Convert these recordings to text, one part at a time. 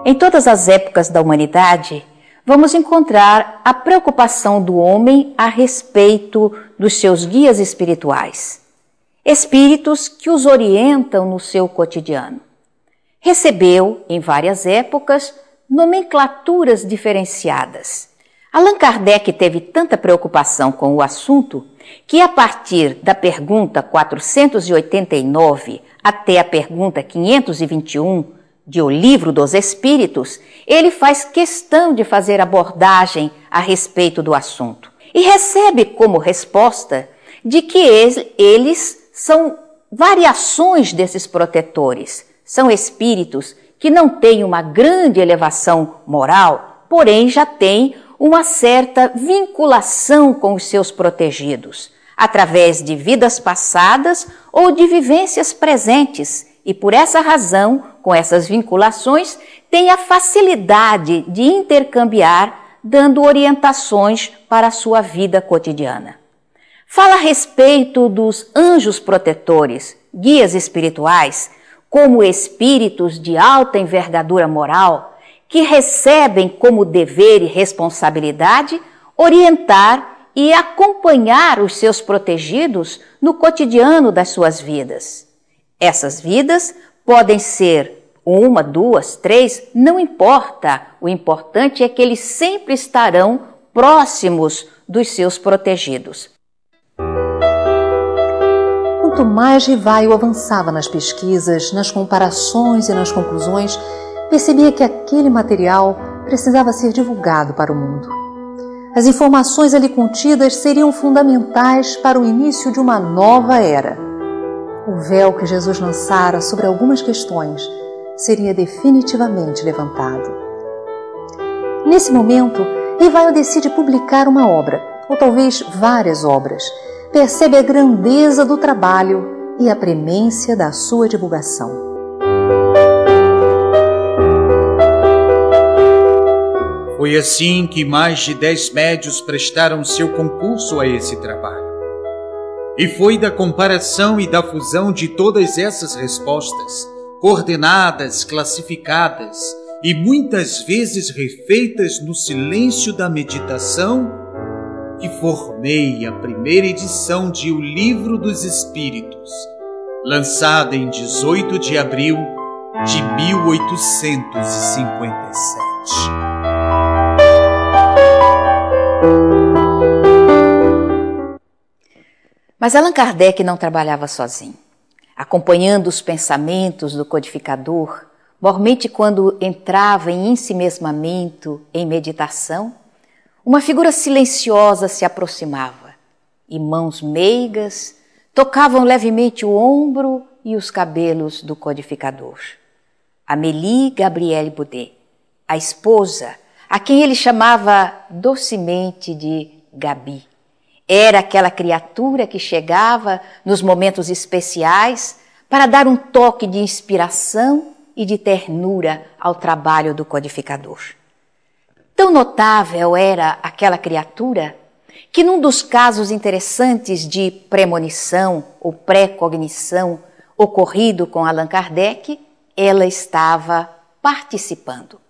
Em todas as épocas da humanidade, vamos encontrar a preocupação do homem a respeito dos seus guias espirituais, espíritos que os orientam no seu cotidiano. Recebeu, em várias épocas, nomenclaturas diferenciadas. Allan Kardec teve tanta preocupação com o assunto que, a partir da pergunta 489 até a pergunta 521 de O Livro dos Espíritos, ele faz questão de fazer abordagem a respeito do assunto e recebe como resposta de que eles são variações desses protetores, são espíritos que não têm uma grande elevação moral, porém já têm uma certa vinculação com os seus protegidos, através de vidas passadas ou de vivências presentes, e por essa razão, com essas vinculações, tem a facilidade de intercambiar, dando orientações para a sua vida cotidiana. Fala a respeito dos anjos protetores, guias espirituais, como espíritos de alta envergadura moral, que recebem como dever e responsabilidade orientar e acompanhar os seus protegidos no cotidiano das suas vidas. Essas vidas podem ser 1, 2, 3, não importa. O importante é que eles sempre estarão próximos dos seus protegidos. Quanto mais Rivaio avançava nas pesquisas, nas comparações e nas conclusões, percebia que aquele material precisava ser divulgado para o mundo. As informações ali contidas seriam fundamentais para o início de uma nova era. O véu que Jesus lançara sobre algumas questões seria definitivamente levantado. Nesse momento, Rivaio decide publicar uma obra, ou talvez várias obras. Percebe a grandeza do trabalho e a premência da sua divulgação. Foi assim que mais de 10 médios prestaram seu concurso a esse trabalho. E foi da comparação e da fusão de todas essas respostas, coordenadas, classificadas e muitas vezes refeitas no silêncio da meditação, que formei a primeira edição de O Livro dos Espíritos, lançada em 18 de abril de 1857. Mas Allan Kardec não trabalhava sozinho. Acompanhando os pensamentos do codificador, mormente quando entrava em ensimesmamento, em meditação, uma figura silenciosa se aproximava e mãos meigas tocavam levemente o ombro e os cabelos do codificador. Amélie Gabrielle Boudet, a esposa, a quem ele chamava docemente de Gabi. Era aquela criatura que chegava nos momentos especiais para dar um toque de inspiração e de ternura ao trabalho do codificador. Tão notável era aquela criatura que, num dos casos interessantes de premonição ou pré-cognição ocorrido com Allan Kardec, ela estava participando.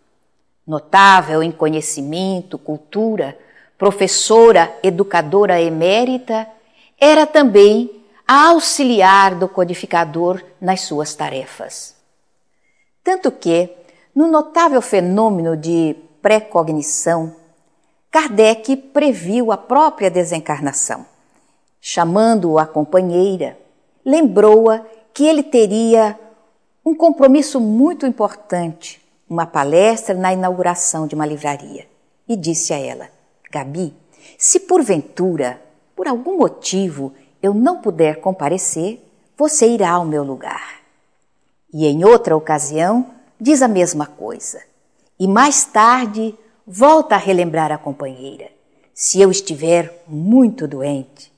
Notável em conhecimento, cultura, professora, educadora emérita, era também a auxiliar do codificador nas suas tarefas. Tanto que, no notável fenômeno de pré-cognição, Kardec previu a própria desencarnação. Chamando-o a companheira, lembrou-a que ele teria um compromisso muito importante, uma palestra na inauguração de uma livraria, e disse a ela: Gabi, se porventura, por algum motivo, eu não puder comparecer, você irá ao meu lugar. E em outra ocasião, diz a mesma coisa. E mais tarde, volta a relembrar a companheira: se eu estiver muito doente,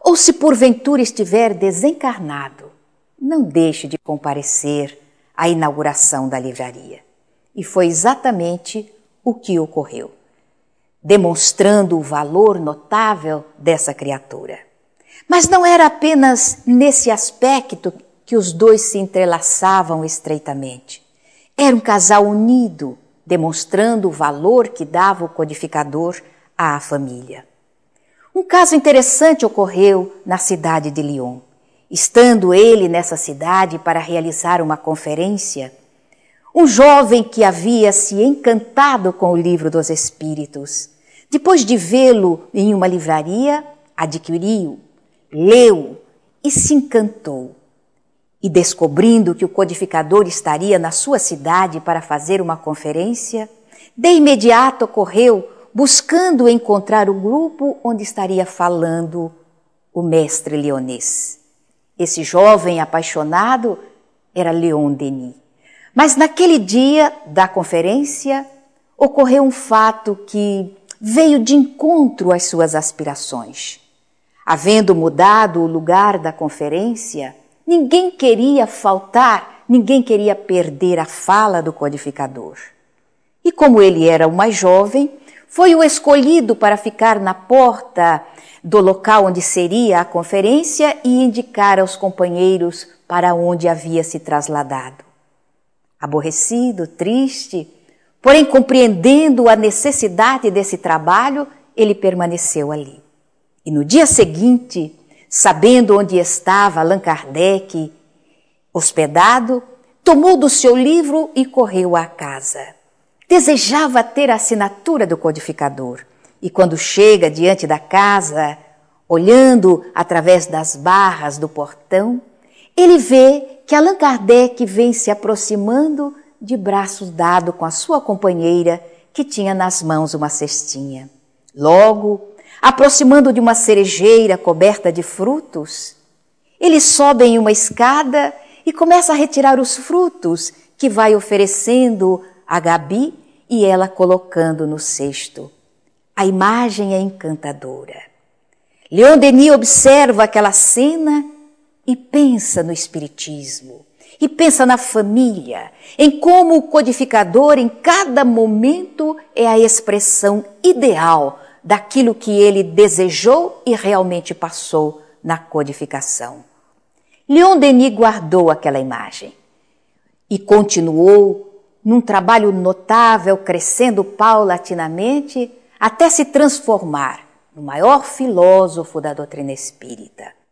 ou se porventura estiver desencarnado, não deixe de comparecer à inauguração da livraria. E foi exatamente o que ocorreu, demonstrando o valor notável dessa criatura. Mas não era apenas nesse aspecto que os dois se entrelaçavam estreitamente. Era um casal unido, demonstrando o valor que dava o codificador à família. Um caso interessante ocorreu na cidade de Lyon. Estando ele nessa cidade para realizar uma conferência, um jovem que havia se encantado com o livro dos Espíritos, depois de vê-lo em uma livraria, adquiriu, leu e se encantou. E descobrindo que o codificador estaria na sua cidade para fazer uma conferência, de imediato correu buscando encontrar o grupo onde estaria falando o mestre lyonês. Esse jovem apaixonado era Leon Denis. Mas naquele dia da conferência ocorreu um fato que veio de encontro às suas aspirações. Havendo mudado o lugar da conferência, ninguém queria faltar, ninguém queria perder a fala do codificador. E como ele era o mais jovem, foi o escolhido para ficar na porta do local onde seria a conferência e indicar aos companheiros para onde havia se trasladado. Aborrecido, triste, porém compreendendo a necessidade desse trabalho, ele permaneceu ali. E no dia seguinte, sabendo onde estava Allan Kardec hospedado, tomou do seu livro e correu à casa. Desejava ter a assinatura do codificador. E quando chega diante da casa, olhando através das barras do portão, ele vê que Allan Kardec vem se aproximando de braços dados com a sua companheira, que tinha nas mãos uma cestinha. Logo, aproximando de uma cerejeira coberta de frutos, ele sobe em uma escada e começa a retirar os frutos que vai oferecendo a Gabi e ela colocando no cesto. A imagem é encantadora. Leon Denis observa aquela cena e pensa no espiritismo, e pensa na família, em como o codificador em cada momento é a expressão ideal daquilo que ele desejou e realmente passou na codificação. Leon Denis guardou aquela imagem e continuou num trabalho notável, crescendo paulatinamente, até se transformar no maior filósofo da doutrina espírita.